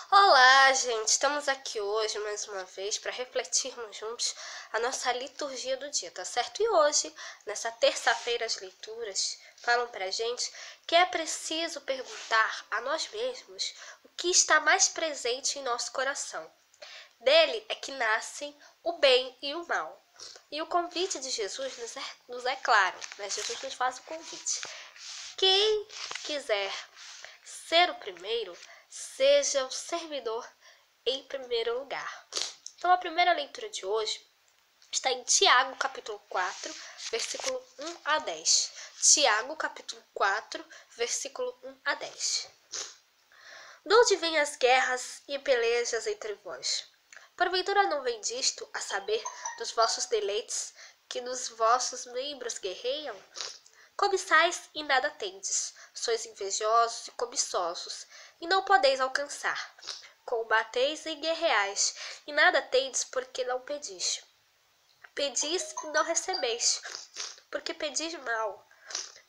Olá, gente! Estamos aqui hoje mais uma vez para refletirmos juntos a nossa liturgia do dia, tá certo? E hoje, nessa terça-feira, as leituras falam pra gente que é preciso perguntar a nós mesmos o que está mais presente em nosso coração. Dele é que nascem o bem e o mal. E o convite de Jesus nos é claro, né? Jesus nos faz o convite. Quem quiser ser o primeiro, seja o servidor em primeiro lugar. Então, a primeira leitura de hoje está em Tiago, capítulo 4, versículo 1 a 10. Tiago, capítulo 4, versículo 1 a 10. De onde vêm as guerras e pelejas entre vós? Porventura não vem disto, a saber, dos vossos deleites, que nos vossos membros guerreiam? Cobiçais e nada tendes, sois invejosos e cobiçosos, e não podeis alcançar. Combateis e guerreais, e nada tendes porque não pedis. Pedis e não recebeis, porque pedis mal,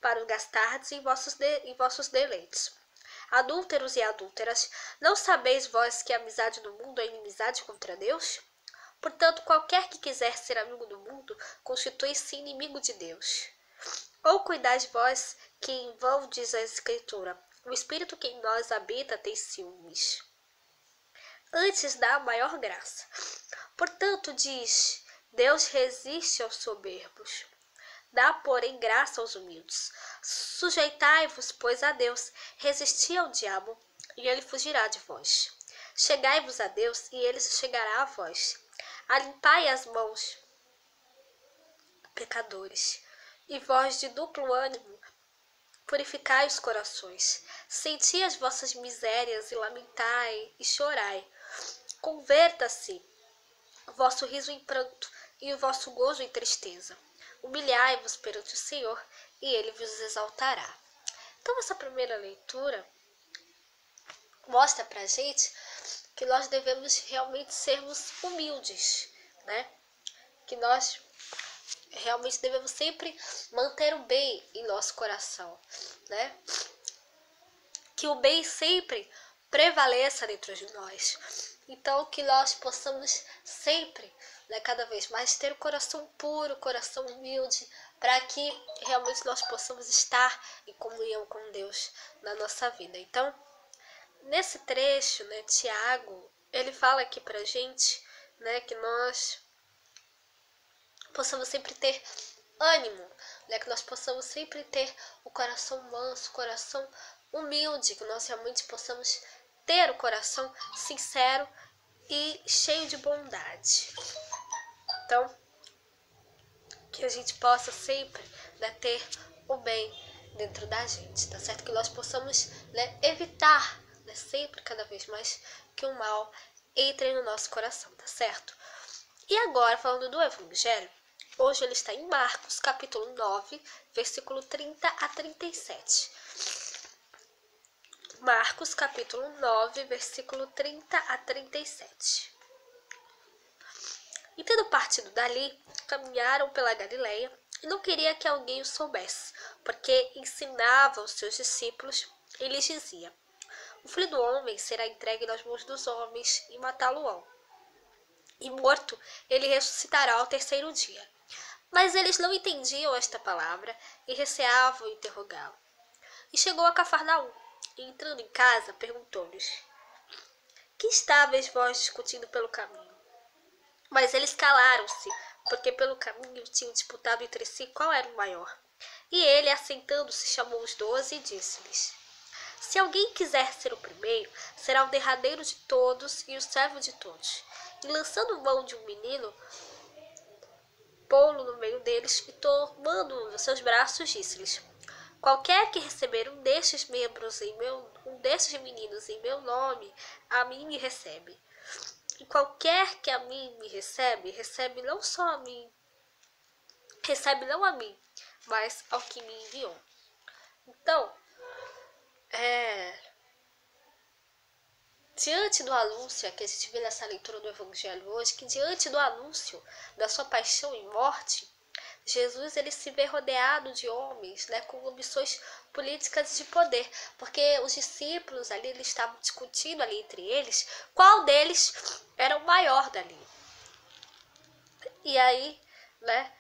para o gastardes em vossos deleites. Adúlteros e adúlteras, não sabeis vós que a amizade do mundo é inimizade contra Deus? Portanto, qualquer que quiser ser amigo do mundo, constitui-se inimigo de Deus. Ou cuidais vós, que em vão diz a Escritura, o Espírito que em nós habita tem ciúmes. Antes dá a maior graça. Portanto, diz, Deus resiste aos soberbos. Dá, porém, graça aos humildes. Sujeitai-vos, pois, a Deus, resisti ao diabo, e ele fugirá de vós. Chegai-vos a Deus, e ele se chegará a vós. Alimpai as mãos, pecadores, e vós de duplo ânimo, purificai os corações. Senti as vossas misérias, e lamentai, e chorai. Converta-se o vosso riso em pranto, e o vosso gozo em tristeza. Humilhai-vos perante o Senhor, e ele vos exaltará. Então, essa primeira leitura mostra pra gente que nós devemos realmente sermos humildes, né? Que nós realmente devemos sempre manter o bem em nosso coração, né? Que o bem sempre prevaleça dentro de nós. Então, que nós possamos sempre, né, cada vez mais, ter o coração puro, o coração humilde, para que realmente nós possamos estar em comunhão com Deus na nossa vida. Então, nesse trecho, né, Tiago, ele fala aqui pra gente, né, que nós possamos sempre ter ânimo, né, que nós possamos sempre ter o coração manso, o coração humilde, que nós realmente possamos ter o coração sincero e cheio de bondade. Então, que a gente possa sempre, né, ter o bem dentro da gente, tá certo? Que nós possamos, né, evitar, né, sempre, cada vez mais, que o mal entre no nosso coração, tá certo? E agora, falando do Evangelho, hoje ele está em Marcos, capítulo 9, versículo 30 a 37. Marcos, capítulo 9, versículo 30 a 37. E tendo partido dali, caminharam pela Galileia, e não queria que alguém o soubesse, porque ensinava os seus discípulos, e lhes dizia, o filho do homem será entregue nas mãos dos homens, e matá-lo-ão. E morto, ele ressuscitará ao terceiro dia. Mas eles não entendiam esta palavra, e receavam interrogá-lo. E chegou a Cafarnaum, e entrando em casa, perguntou-lhes, que estáveis vós discutindo pelo caminho? Mas eles calaram-se, porque pelo caminho tinham disputado entre si qual era o maior. E ele, assentando-se, chamou os 12 e disse-lhes, se alguém quiser ser o primeiro, será o derradeiro de todos e o servo de todos. E lançando mão de um menino, pô-lo no meio deles e tomando-o nos seus braços, disse-lhes, qualquer que receber um destes meninos em meu nome, a mim me recebe. E qualquer que a mim me recebe, recebe não a mim, mas ao que me enviou. Então, diante do anúncio que a gente vê nessa leitura do Evangelho hoje, que diante do anúncio da sua paixão e morte, Jesus ele se vê rodeado de homens, né, com ambições políticas de poder, porque os discípulos ali eles estavam discutindo ali entre eles qual deles era o maior dali. E aí, né,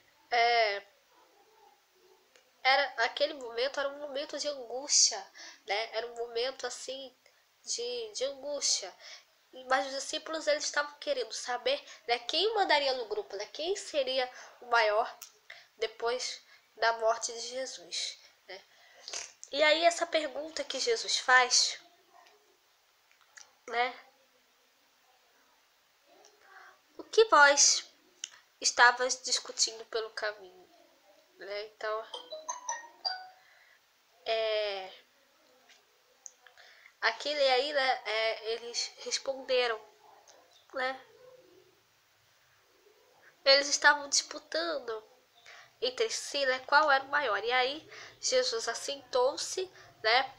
aquele momento era um momento de angústia, né? Era um momento assim de angústia. Mas os discípulos eles estavam querendo saber, né, quem mandaria no grupo, né, quem seria o maior depois da morte de Jesus, né? E aí essa pergunta que Jesus faz, né? O que vós estavas discutindo pelo caminho, né? Então, aquele aí, né, eles responderam, né? Eles estavam disputando entre si, né, qual era o maior. E aí Jesus assentou-se, né,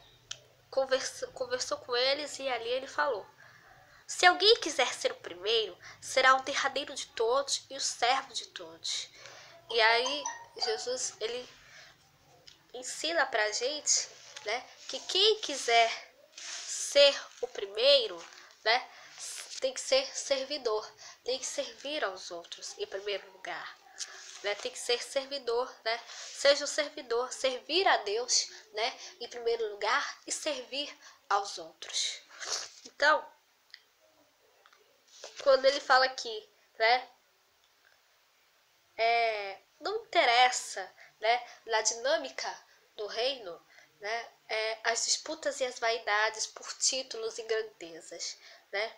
conversou com eles e ali ele falou: se alguém quiser ser o primeiro, será o derradeiro de todos e o servo de todos. E aí Jesus ele ensina pra gente, né, que quem quiser ser o primeiro, né, tem que ser servidor, tem que servir aos outros em primeiro lugar. Né, tem que ser servidor, né? Seja o servidor, servir a Deus, né, em primeiro lugar e servir aos outros. Então, quando ele fala aqui, né, não interessa, né, na dinâmica do reino, né, as disputas e as vaidades por títulos e grandezas, né?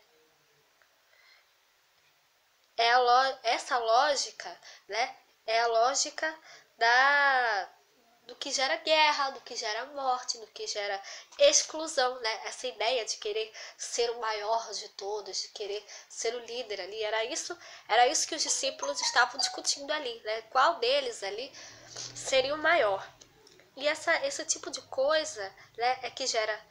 Essa lógica, né, é a lógica do que gera guerra, do que gera morte, do que gera exclusão, né? Essa ideia de querer ser o maior de todos, de querer ser o líder ali, era isso que os discípulos estavam discutindo ali, né? Qual deles ali seria o maior? E esse tipo de coisa, né, é que gera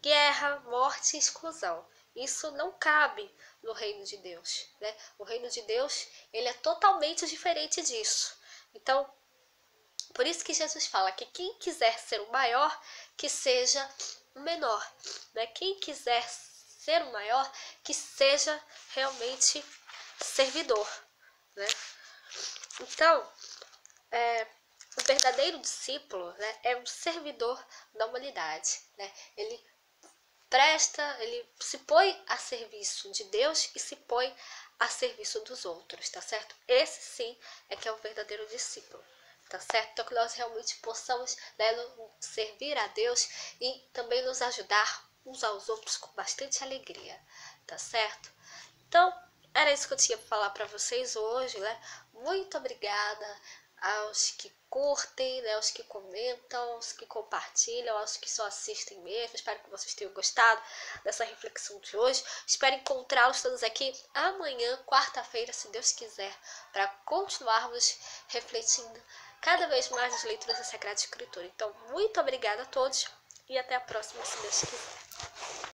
guerra, morte e exclusão. Isso não cabe no reino de Deus, né? O reino de Deus, ele é totalmente diferente disso. Então, por isso que Jesus fala que quem quiser ser o maior, que seja o menor, né? Quem quiser ser o maior, que seja realmente servidor, né? Então, o verdadeiro discípulo, né, é um servidor da humanidade, né? Ele ele se põe a serviço de Deus e se põe a serviço dos outros, tá certo? Esse sim é que é o verdadeiro discípulo, tá certo? Então que nós realmente possamos, né, servir a Deus e também nos ajudar uns aos outros com bastante alegria, tá certo? Então, era isso que eu tinha para falar para vocês hoje, né? Muito obrigada aos que curtem, né, aos que comentam, aos que compartilham, aos que só assistem mesmo. Espero que vocês tenham gostado dessa reflexão de hoje. Espero encontrá-los todos aqui amanhã, quarta-feira, se Deus quiser, para continuarmos refletindo cada vez mais nas leituras da Sagrada Escritura. Então, muito obrigada a todos e até a próxima, se Deus quiser.